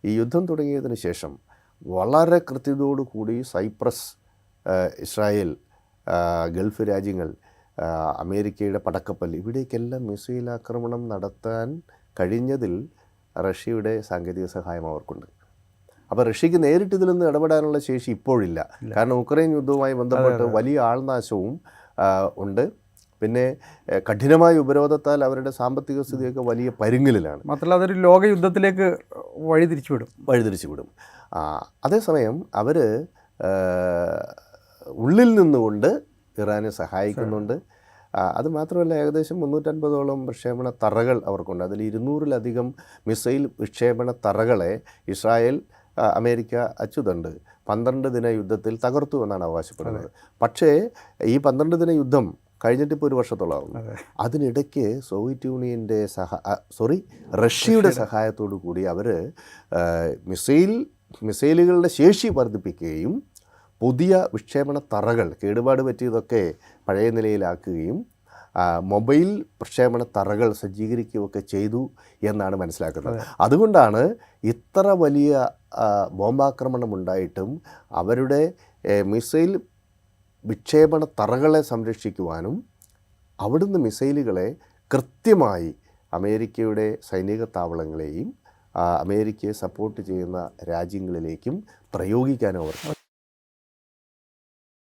ഈ യുദ്ധം തുടങ്ങിയതിന് ശേഷം വളരെ കൃത്യതയോടുകൂടി സൈപ്രസ്, ഇസ്രായേൽ, ഗൾഫ് രാജ്യങ്ങൾ, അമേരിക്കയുടെ പടക്കപ്പൽ, ഇവിടേക്കെല്ലാം മിസൈൽ ആക്രമണം നടത്താൻ കഴിഞ്ഞതിൽ റഷ്യയുടെ സാങ്കേതിക സഹായം അവർക്കുണ്ട്. അപ്പോൾ റഷ്യക്ക് നേരിട്ട് ഇതിൽ നിന്ന് ഇടപെടാനുള്ള ശേഷി ഇപ്പോഴില്ല. കാരണം ഉക്രൈൻ യുദ്ധവുമായി ബന്ധപ്പെട്ട് വലിയ ആൾനാശവും ഉണ്ട്. പിന്നെ കഠിനമായ ഉപരോധത്താൽ അവരുടെ സാമ്പത്തിക സ്ഥിതിയൊക്കെ വലിയ പരുങ്ങലിലാണ്. മാത്രമല്ല അതൊരു ലോക യുദ്ധത്തിലേക്ക് വഴിതിരിച്ചു വിടും. അതേസമയം അവർ ഉള്ളിൽ നിന്നുകൊണ്ട് ഇറാനെ സഹായിക്കുന്നുണ്ട്. അതുമാത്രമല്ല, ഏകദേശം 350ഓളം വിക്ഷേപണ തറകൾ അവർക്കുണ്ട്. അതിൽ 200-ലധികം മിസൈൽ വിക്ഷേപണ തറകളെ ഇസ്രായേൽ, അമേരിക്ക അച്ചുതണ്ട് 12 ദിന യുദ്ധത്തിൽ തകർത്തു എന്നാണ് അവകാശപ്പെടുന്നത്. പക്ഷേ ഈ 12 ദിന യുദ്ധം കഴിഞ്ഞിട്ടിപ്പോൾ 1 വർഷത്തോളമാകുന്നു. അതിനിടയ്ക്ക് സോവിയറ്റ് യൂണിയൻ്റെ റഷ്യയുടെ സഹായത്തോടു കൂടി അവർ മിസൈലുകളുടെ ശേഷി വർദ്ധിപ്പിക്കുകയും പുതിയ വിക്ഷേപണ തറകൾ കേടുപാട് പറ്റിയതൊക്കെ പഴയ നിലയിലാക്കുകയും മൊബൈൽ പ്രക്ഷേപണ തറകൾ സജ്ജീകരിക്കുകയൊക്കെ ചെയ്തു എന്നാണ് മനസ്സിലാക്കുന്നത്. അതുകൊണ്ടാണ് ഇത്ര വലിയ ബോംബാക്രമണം ഉണ്ടായിട്ടും അവരുടെ മിസൈൽ വിക്ഷേപണ തറകളെ സംരക്ഷിക്കുവാനും അവിടുന്ന് മിസൈലുകളെ കൃത്യമായി അമേരിക്കയുടെ സൈനിക താവളങ്ങളെയും അമേരിക്കയെ സപ്പോർട്ട് ചെയ്യുന്ന രാജ്യങ്ങളിലേക്കും പ്രയോഗിക്കാനും അവർ